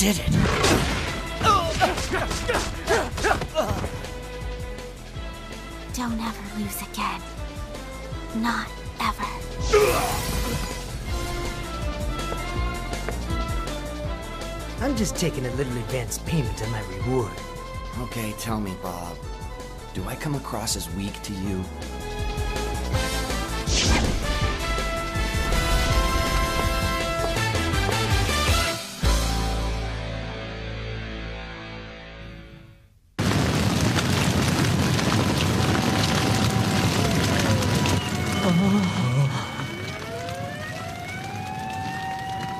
did it. Don't ever lose again. Not ever. I'm just taking a little advance payment on my reward. Okay, tell me, Bob. Do I come across as weak to you?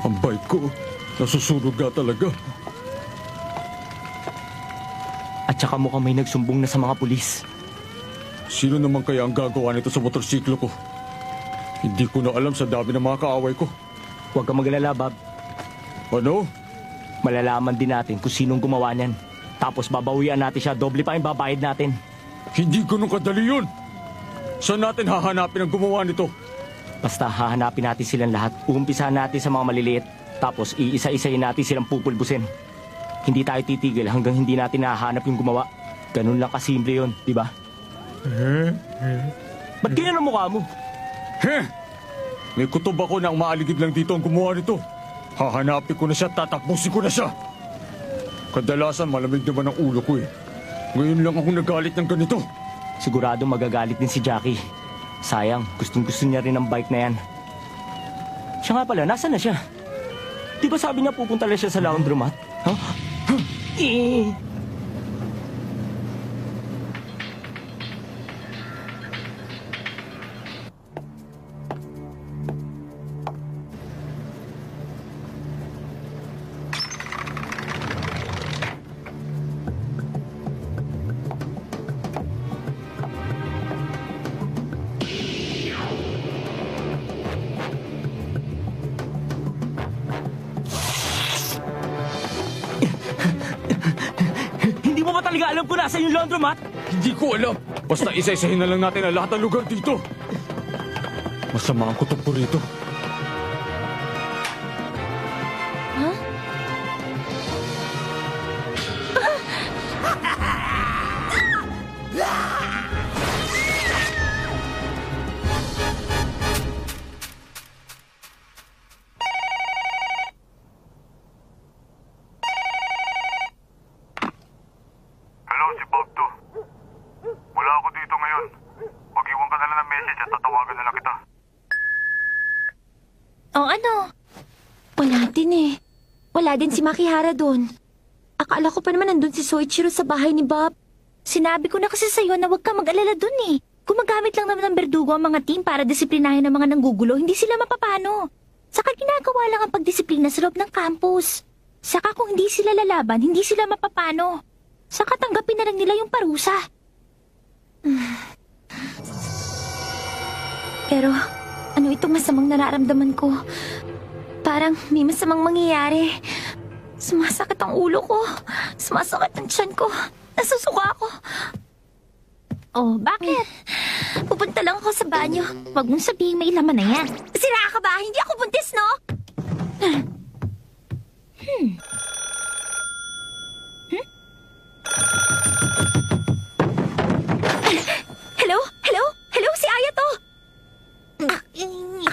Ang bike ko, nasusunog na talaga. At saka mukhang may nagsumbong na sa mga pulis. Sino naman kaya ang gagawa nito sa motorsiklo ko? Hindi ko na alam sa dami ng mga kaaway ko. Huwag kang mag-alala, Bob. Ano? Malalaman din natin kung sinong gumawa niyan. Tapos babawian natin siya, doble pa yung babayad natin. Hindi ganun kadali yun. Saan natin hahanapin ang gumawa nito? Basta hahanapin natin silang lahat. Uumpisahan natin sa mga maliliit. Tapos iisa-isahin natin silang pupulbusin. Hindi tayo titigil hanggang hindi natin nahahanap yung gumawa. Ganun lang kasimple yun, di ba? Ba't ganyan ang mukha mo? May kutob ako na ang maaligid lang dito ang gumawa nito. Hahanapin ko na siya, tatapusin ko na siya. Kadalasan malamig naman ang ulo ko eh. Ngayon lang ako nagalit ng ganito. Sigurado magagalit din si Jackie. Sayang, gustong-gusto niya rin ang bike na yan. Siya nga pala, nasaan na siya? Di ba sabi niya pupunta lang siya sa laundromat? Huh? Talaga alam ko nasa yung laundromat? Hindi ko alam. Basta isa-isahin na lang natin ang lahat ng lugar dito. Masama ang kutob ko rito. Huh? Wala din si Makihara doon. Akala ko pa naman nandun si Soichiro sa bahay ni Bob. Sinabi ko na kasi sa'yo na huwag ka mag-alala doon eh. Gumagamit lang naman ng berdugo ang mga team para disiplinahin ang mga nanggugulo, hindi sila mapapano. Saka ginagawa lang ang pagdisiplina sa loob ng campus. Saka kung hindi sila lalaban, hindi sila mapapano. Saka tanggapin na lang nila yung parusa. Pero ano itong masamang nararamdaman ko? Parang may masamang mangyayari. Sumasakit ang ulo ko. Sumasakit ang tiyan ko. Nasusuka ako. Oh, bakit? Pupunta lang ako sa banyo. Huwag mong sabihin may laman na yan. Sira ka ba? Hindi ako buntis, no? Hello? Hello? Hello? Si Aya to!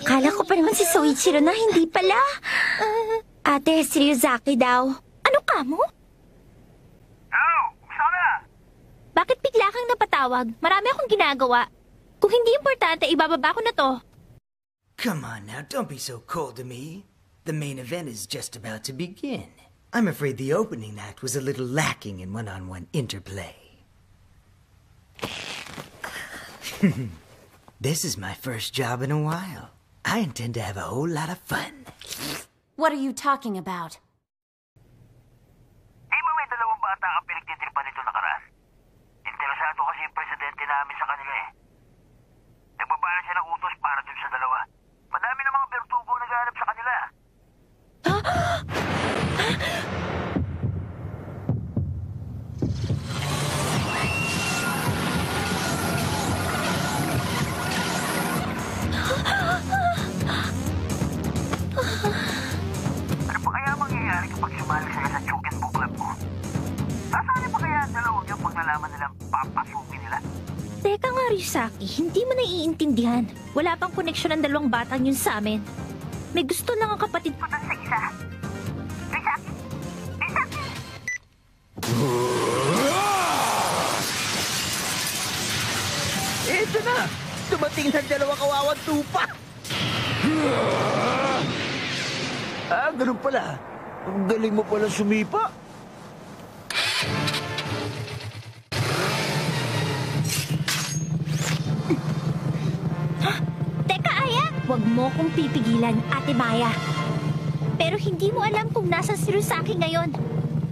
Akala ko pa naman si Soichiro na hindi pala. Ate, si Ryuzaki daw. Ano ka mo? Hello! Sana! Bakit bigla kang napatawag? Marami akong ginagawa. Kung hindi importante, ibababa ko na to. Come on now, don't be so cold to me. The main event is just about to begin. I'm afraid the opening act was a little lacking in one-on-one interplay. This is my first job in a while. I intend to have a whole lot of fun. What are you talking about? Di ba may dalawang bata ang pinagtitripan nito nakaraan? Interesado kasi yung presidente namin sa kanila eh. Nagbabala siya ng utos para dun sa dalawa. Madami ng mga bertugo naghahanap sa kanila. Ano pa kaya mangyayari? Yusaki, hindi mo naiintindihan. Wala pang koneksyon ng dalawang batang yun sa amin. May gusto lang ang kapatid ko dun sa isa. Yusaki! Yusaki! Ito na! Dumating na dalawang kawawang tupa! Ganun pala. Ang galing mo pala sumipa. Teka, Aya! Huwag mo kong pipigilan, Ate Maya. Pero hindi mo alam kung nasa si Rusaki ngayon.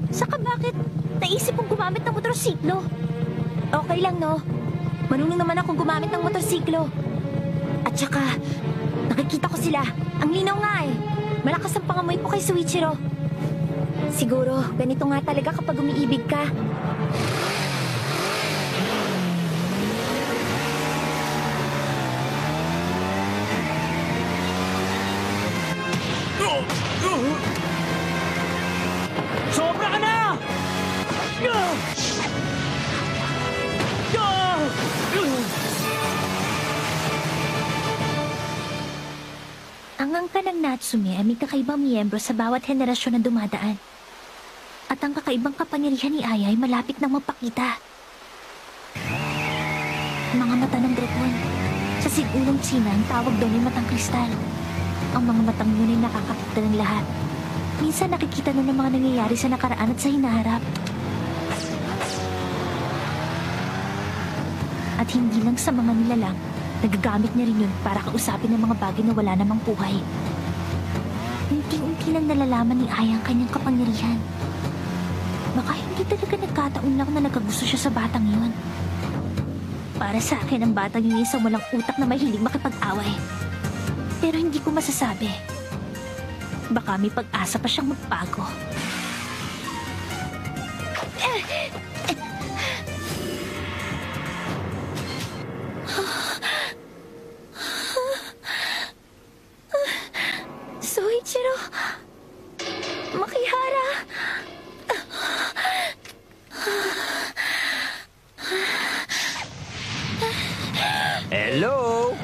Saka bakit naisip kong gumamit ng motorsiklo? Okay lang, no? Marunong naman akong gumamit ng motorsiklo. At saka, nakikita ko sila. Ang linaw nga eh. Malakas ang pangamoy ko kay Soichiro. Siguro, ganito nga talaga kapag umiibig ka. Sobra ka na! Ang angka ng Natsume ay may kakaibang miyembro sa bawat henerasyon na dumadaan. At ang kakaibang kapangyarihan ni Aya ay malapit nang magpakita. Mga mata ng dragon. Sa sigurong China, ang tawag doon ay matang kristal. Ang mga matang yun ay nakakapagda ng lahat. Minsan nakikita nun ang mga nangyayari sa nakaraan at sa hinaharap. At hindi lang sa mga nilalang, nagagamit niya rin yun para kausapin ng mga bagay na wala namang buhay. Unti-unti nang nalalaman ni Aya ang kanyang kapangyarihan. Baka hindi talaga nagkataon lang na nagkagusto siya sa batang yun. Para sa akin, ang batang yun ay isang walang utak na mahilig makipag-away. Pero hindi ko masasabi. Baka may pag-asa pa siyang magbago. Soichiro! Makihara! Hello?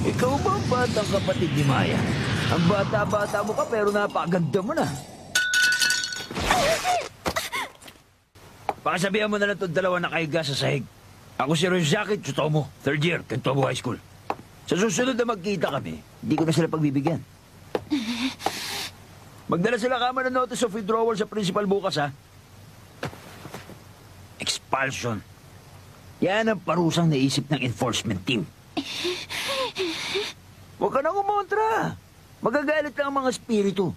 Ikaw ba ang batang kapatid ni Maya? Ang bata-bata mo ka pero napakaganda mo na. Pakasabihan mo na lang itong dalawa na kahiga sa sahig. Ako si Ryuzaki Tsutomu, third year, Kentobu High School. Sa susunod na magkita kami, hindi ko na sila pagbibigyan. Magdala sila kama ng notice of withdrawal sa principal bukas, ha? Expulsion. Yan ang parusang naisip ng enforcement team. Huwag ka nang umontra. Magagalit lang ang mga espiritu.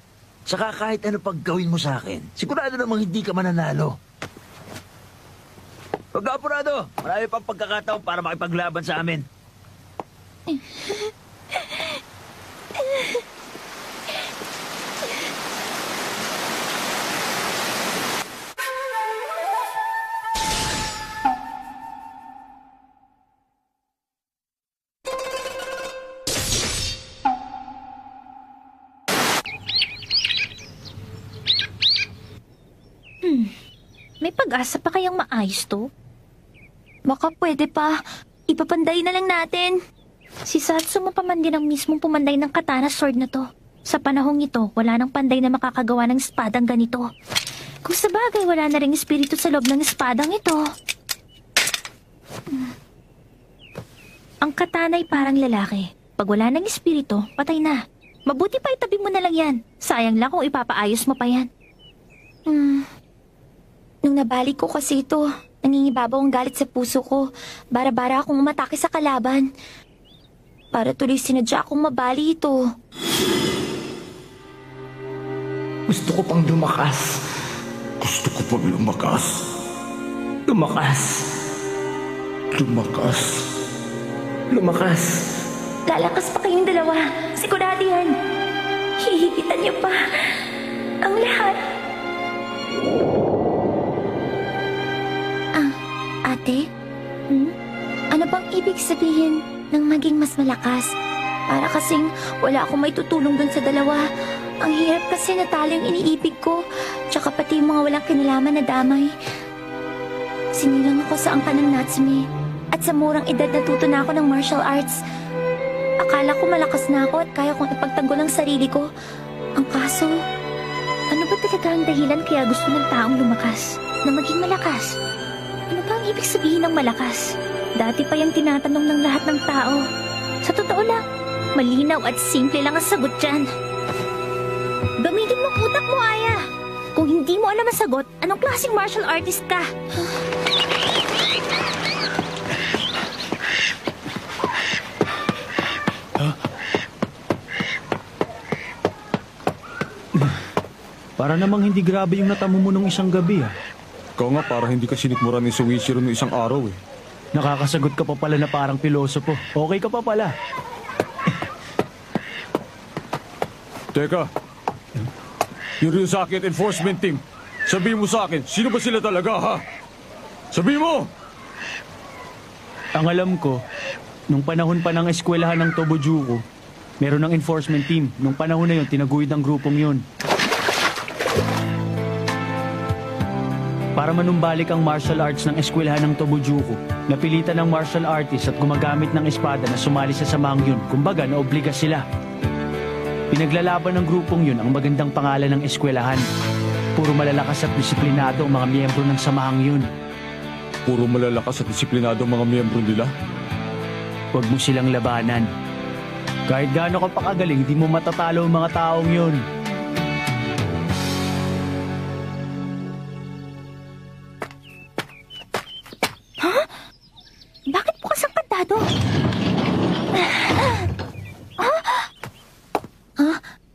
Saka kahit ano paggawin mo sa akin, sigurado namang hindi ka mananalo. Huwag ka apurado. Marami pang pagkakataon para makipaglaban sa amin. May pag-asa pa kayang maayos to? Baka pwede pa. Ipapanday na lang natin. Si Satsumo pa man din ang mismong pumanday ng katana sword na to. Sa panahong ito, wala nang panday na makakagawa ng espadang ganito. Kung sa bagay, wala na ring espiritu sa loob ng espadang ito. Ang katana ay parang lalaki. Pag wala ng espiritu, patay na. Mabuti pa itabi mo na lang yan. Sayang lang kung ipapaayos mo pa yan. Nung nabalik ko kasi ito, nangingibabaw ang galit sa puso ko. Bara-bara akong umatake sa kalaban. Para tuloy sinadya akong mabali ito. Gusto ko pang lumakas. Gusto ko pang lumakas. Lumakas. Lumakas. Lumakas. Lalakas pa kayong dalawa. Sigurado yan. Hihigitan niyo pa ang lahat. Ate? Ano bang ibig sabihin ng maging mas malakas? Para kasing wala akong may tutulong dun sa dalawa. Ang hirap kasi natalo yung iniibig ko. Tsaka pati yung mga walang kinalaman na damay. Sinilang ako sa angkan ng Natsume. At sa murang edad natuto na ako ng martial arts. Akala ko malakas na ako at kaya kong ipagtanggol ang sarili ko. Ang kaso, ano ba talaga ang dahilan kaya gusto ng taong lumakas? Na maging malakas? Ano ba ang ibig sabihin ng malakas? Dati pa yung tinatanong ng lahat ng tao. Sa totoo lang, malinaw at simple lang ang sagot dyan. Gamitin mo ang utak mo, Aya. Kung hindi mo alam ang sagot, anong klaseng martial artist ka? Para namang hindi grabe yung natamo mo nung isang gabi, ah. Ikaw nga para hindi ka sinikmura ni Soichiro nung isang araw eh. Nakakasagot ka pa pala na parang pilosopo. Okay ka pa pala. Teka, yung Ryuzaki at enforcement team, sabihin mo sa akin, sino ba sila talaga, ha? Sabihin mo! Ang alam ko, nung panahon pa ng eskwelahan ng Tobojuko, meron ng enforcement team. Nung panahon na yun, tinaguyod ang grupong yun. Para manumbalik ang martial arts ng eskwelahan ng Tobojuko, napilitan ng martial artist at gumagamit ng espada na sumali sa samahang yun. Kumbaga, naobliga sila. Pinaglalaban ng grupong yun ang magandang pangalan ng eskwelahan. Puro malalakas at disiplinado ang mga miyembro ng samahang yun. Puro malalakas at disiplinado ang mga miyembro nila? Huwag mo silang labanan. Kahit gaano ka pakagaling, di mo matatalo ang mga taong yun. Bakit bukas ang kantado?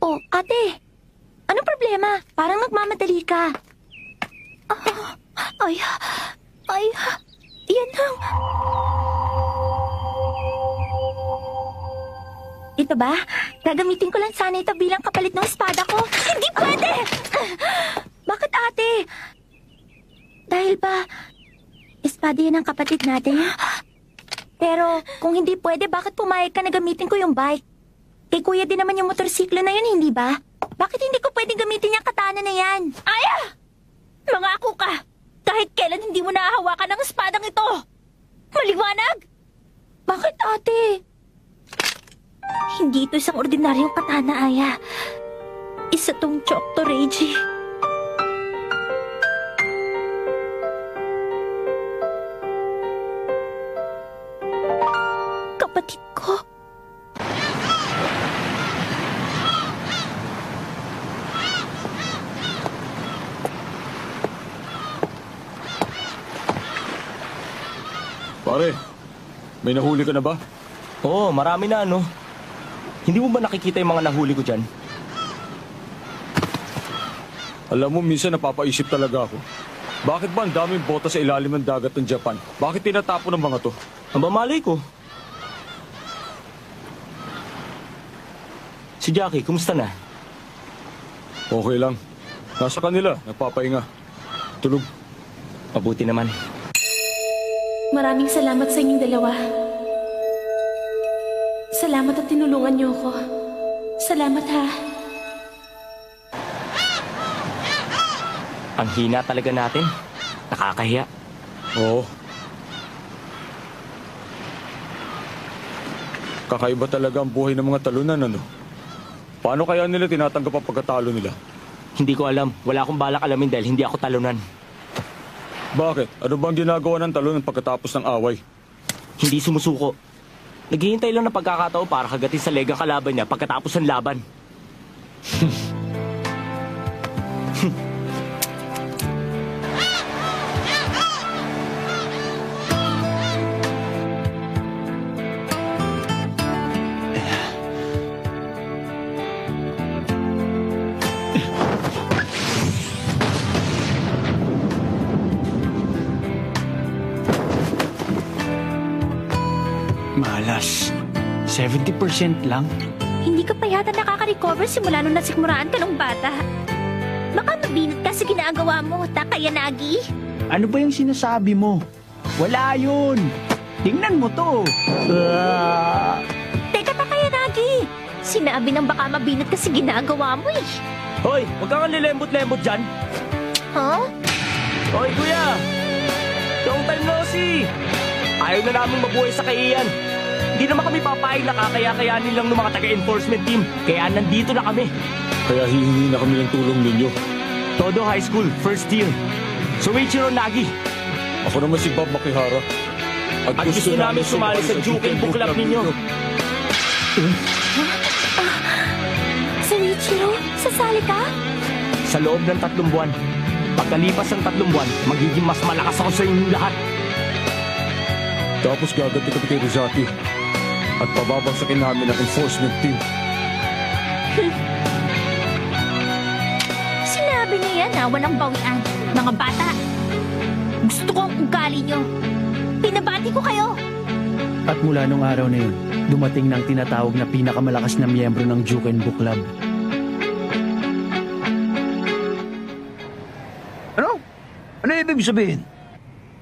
Oh, ate. Anong problema? Parang nagmamadali ka. Yan lang. Ito ba? Gagamitin ko lang sana ito bilang kapalit ng espada ko. Hindi pwede! Bakit, ate? Dahil ba, espada yan ang kapatid natin? Pero kung hindi pwede, bakit pumayag ka na gamitin ko yung bike? Kay kuya din naman yung motorsiklo na yun, hindi ba? Bakit hindi ko pwedeng gamitin yung katana na yan? Aya! Mangako ka! Kahit kailan hindi mo nahahawakan ang espadang ito! Maliwanag! Bakit, ate? Hindi ito isang ordinaryong katana, Aya. Isa tong Chocto Reiji. Kapatid ko. Pare, may nahuli ka na ba? Oo, marami na ano. Hindi mo ba nakikita yung mga nahuli ko dyan? Alam mo, minsan napapaisip talaga ako. Bakit ba ang daming bota sa ilalim ng dagat ng Japan? Bakit tinatapon ng mga to? Ang bamalay ko. Si Jackie, kumusta na? Okay lang. Nasa kanila, nagpapahinga. Tulog. Mabuti naman. Maraming salamat sa inyong dalawa. Salamat at tinulungan niyo ako. Salamat, ha. Ang hina talaga natin. Nakakahiya. Oo. Kakaiba talaga ang buhay ng mga talunan, ano? Paano kaya nila tinatanggap ang pagkatalo nila? Hindi ko alam. Wala akong balak alamin dahil hindi ako talunan. Bakit? Ano bang ginagawa ng talunan pagkatapos ng away? Hindi sumusuko. Naghihintay lang ng pagkakataon para kagatin sa leg ang kalaban niya pagkatapos ng laban. Malas. 70% lang. Hindi ka pa yata nakaka-recover simula nung nasikmuraan ka nung bata. Baka mabinat ka sa ginagawa mo, Takayanagi. Ano ba yung sinasabi mo? Wala yun. Tingnan mo to. Teka, Takayanagi. Sinabi ng baka mabinat kasi ginagawa mo eh. Hoy, huwag kang lilembot-lembot dyan. Huh? Hoy, kuya! Long time no see! Ayaw na namin mabuhay sa kaiyan. Hindi naman kami papayag na kakaya-kayanin lang ng mga taga-enforcement team. Kaya nandito na kami. Kaya hihingi na kami ng tulong ninyo. Todo High School, first year. Soichiro Nagi. Ako naman si Bob Makihara. At gusto namin sumali sa Juken Book Club ninyo. Soichiro, sasali ka? Sa loob ng 3 buwan. Pagkalipas ng 3 buwan, magiging mas malakas ako sa inyong lahat. Tapos gaganti kami kay Rizaki. At pababagsakin namin ang enforcement team. Sinabi niya yan na walang bawian. Mga bata, gusto ko ang ugali niyo. Pinabati ko kayo. At mula nung araw na yun, dumating na ang tinatawag na pinakamalakas na miyembro ng Juken Book Club. Ano? Ano ibig sabihin?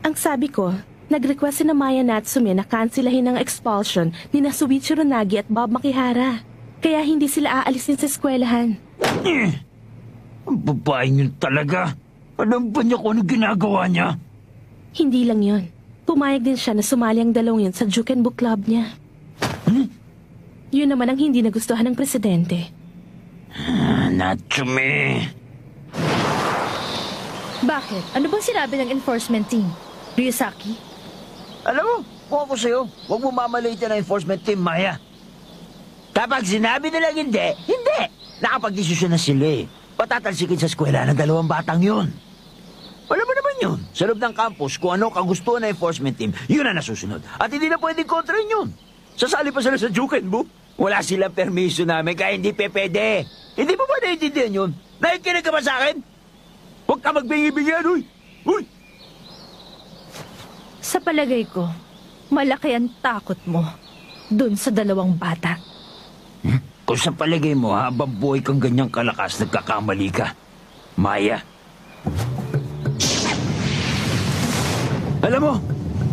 Ang sabi ko, nag-request si Maya Natsume na kanselahin ang expulsion ni Soichiro Nagi at Bob Makihara. Kaya hindi sila aalisin sa eskwelahan. Ang babaeng yun talaga. Alam ba niya kung ano ginagawa niya? Hindi lang yon. Pumayag din siya na sumali ang dalawang yun sa Juken Book Club niya. Yun naman ang hindi nagustuhan ng presidente. Natsume. Bakit? Ano bang sinabi ng enforcement team? Ryusaki? Alam mo, kung ako sa'yo, huwag mo mamalitin ang enforcement team, Maya. Kapag sinabi nilang hindi, hindi. Nakapag-desisyon na sila eh. Patatalsikin sa eskwela ng 2 batang yun. Alam mo naman yun. Sa loob ng campus, kung ano kagustuhan ng enforcement team, yun ang nasusunod. At hindi na pwedeng kontrahin yun. Sasali pa sila sa Juken Book. Wala silang permiso namin, kaya hindi pwede. Hindi mo ba naiintindihan yun? Nakikinig ka ba sa akin? Huwag ka magbingi-bingihan, uy! Uy! Sa palagay ko, malaki ang takot mo dun sa 2 bata. Kung sa palagay mo, habang buhay kang ganyang kalakas, nagkakamali ka. Maya. Alam mo,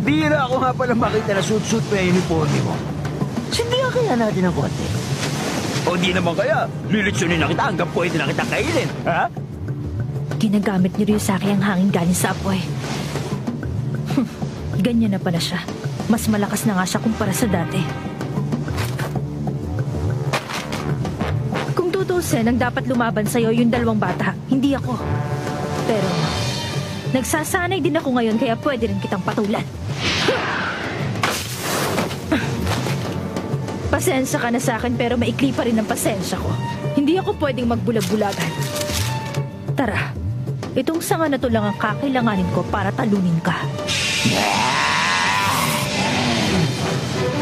bihira ako nga pala makita na suit-suit pa yung uniforme mo. Sindihan kaya natin ang konti. O di naman kaya, lilitsunin na kita hanggang pwede na kita kainin, ha? Ginagamit ni Ryusaki ang hangin galing sa apoy. Ganyan na pala siya. Mas malakas na nga siya kumpara sa dati. Kung tutusin, ang dapat lumaban sa'yo yung 2 bata, hindi ako. Pero, nagsasanay din ako ngayon kaya pwede rin kitang patulan. Pasensya ka na sa akin pero maikli pa rin ang pasensya ko. Hindi ako pwedeng magbulag-bulagan. Tara, itong sanga na to lang ang kakailanganin ko para talunin ka.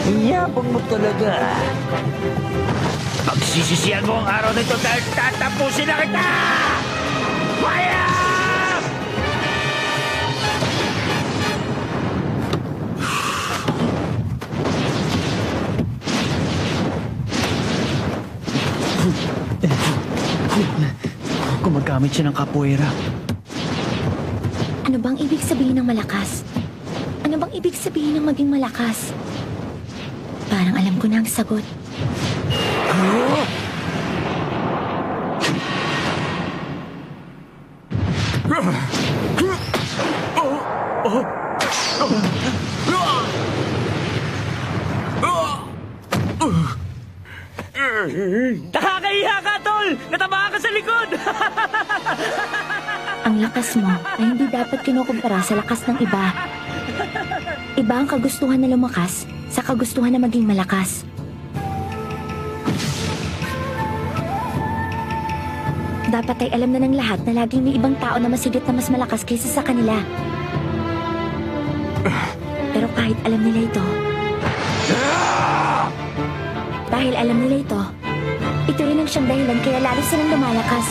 Inyabang mo talaga. Pagsisisihan mo ang araw nito dahil tatapusin na kita! Maya! Gumagamit siya ng capoeira. Ano bang ibig sabihin ng malakas? Ano bang ibig sabihin ng maging malakas? Parang alam ko na ang sagot. Nakakahiya ka, Tol! Natamaan ka sa likod! Ang lakas mo ay hindi dapat kinukumpara sa lakas ng iba. Iba ang kagustuhan na lumakas sa kagustuhan na maging malakas. Dapat ay alam na ng lahat na laging may ibang tao na masigit na mas malakas kaysa sa kanila. Pero kahit alam nila ito, dahil alam nila ito rin ang siyang dahilan kaya lalo silang lumalakas.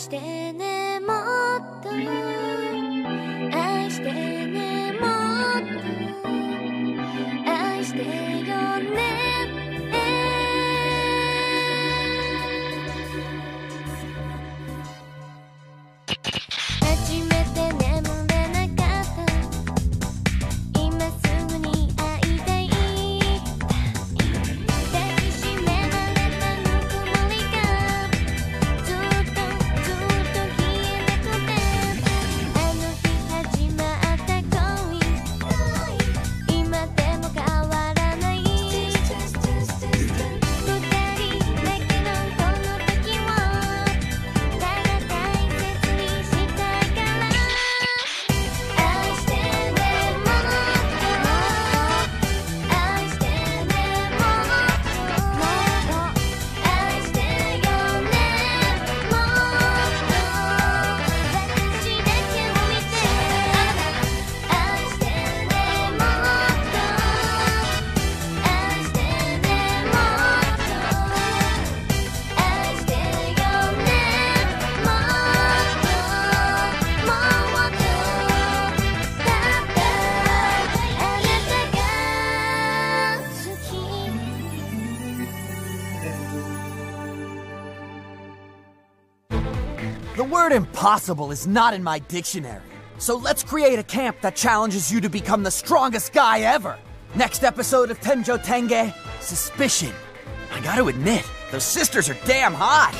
してねもっと愛してねもっと愛してよね初めて眠れなかった今すぐに会いたい抱きしめられたぬくもりがずっと消えなくてあの日始まった恋今でも変わらない二人だけのこの時をただ大切にしたいから愛してねもっと愛してねもっと愛してよねもっと私だけを見て愛してねもっと愛してねもっと愛してよねもっとだったあなたが好き The word impossible is not in my dictionary. So let's create a camp that challenges you to become the strongest guy ever. Next episode of Tenjo Tenge, Suspicion. I gotta admit, those sisters are damn hot.